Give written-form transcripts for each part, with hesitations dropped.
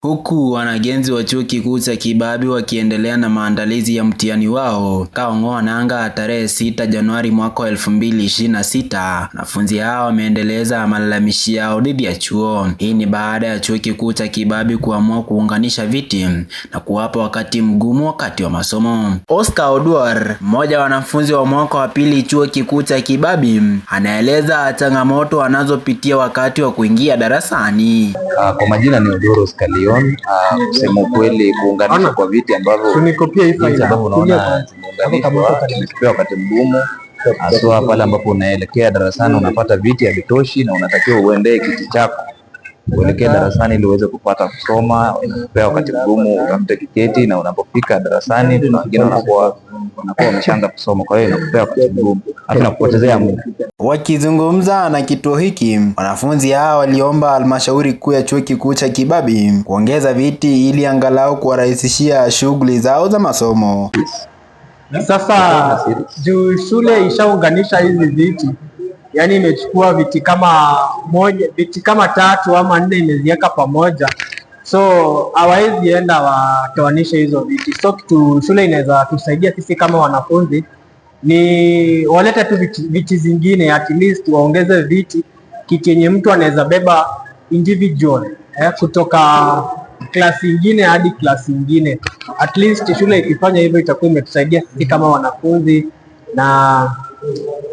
Huku wanagenzi wa chuo kikuu cha Kibabii wakiendelea na maandalizi ya mtihani wao kaong'oa nanga tarehe 6 Januari mwaka 2026. Wanafunzi hao wameendeleza malalamishi yao dhidi ya chuo. Hii ni baada ya chuo kikuu cha Kibabii kuamua kuunganisha viti na kuwapa wakati mgumu wakati wa masomo. Oscar Oduor, mmoja wa wanafunzi wa mwaka wa pili chuo kikuu cha Kibabii, anaeleza changamoto wanazopitia wakati wa kuingia darasani. Kwa majina ni Oduor Oscar Leon. Kusema ukweli, kuunganisha kwa viti ambavyo unaona zimeunganishwa wakati mgumu, haswa pale ambapo unaelekea darasani unapata viti havitoshi na unatakiwa uendee kiti chako kuelekea darasani ili uweze kupata kusoma. Inakupea wakati mgumu utafute kiketi, na unapofika darasani kuna wengine wanakuwa wameshaanza kusoma, kwa hiyo inakupea wakati mgumu hata nakupotezea muda. Wakizungumza na kituo hiki, wanafunzi hao waliomba halmashauri kuu ya chuo kikuu cha Kibabii kuongeza viti ili angalau kuwarahisishia shughuli zao za masomo. Sasa juu shule ishaunganisha hizi viti, yani imechukua viti kama 3 ama 4 imeziweka pamoja, so hawawezi enda watoanishe hizo viti. So kitu shule inaweza tusaidia sisi kama wanafunzi ni walete tu viti zingine, at least waongeze viti, kiti yenye mtu anaweza beba individual kutoka klasi ingine hadi klasi ingine. At least shule ikifanya hivyo itakuwa imetusaidia sisi kama wanafunzi na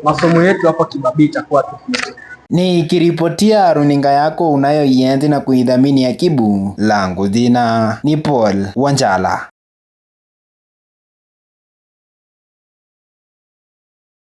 masomo yetu hapa Kibabii itakuwa tofauti. Nikiripotia runinga yako unayoienzi na kuidhamini ya Kibu, langu jina ni Paul Wanjala.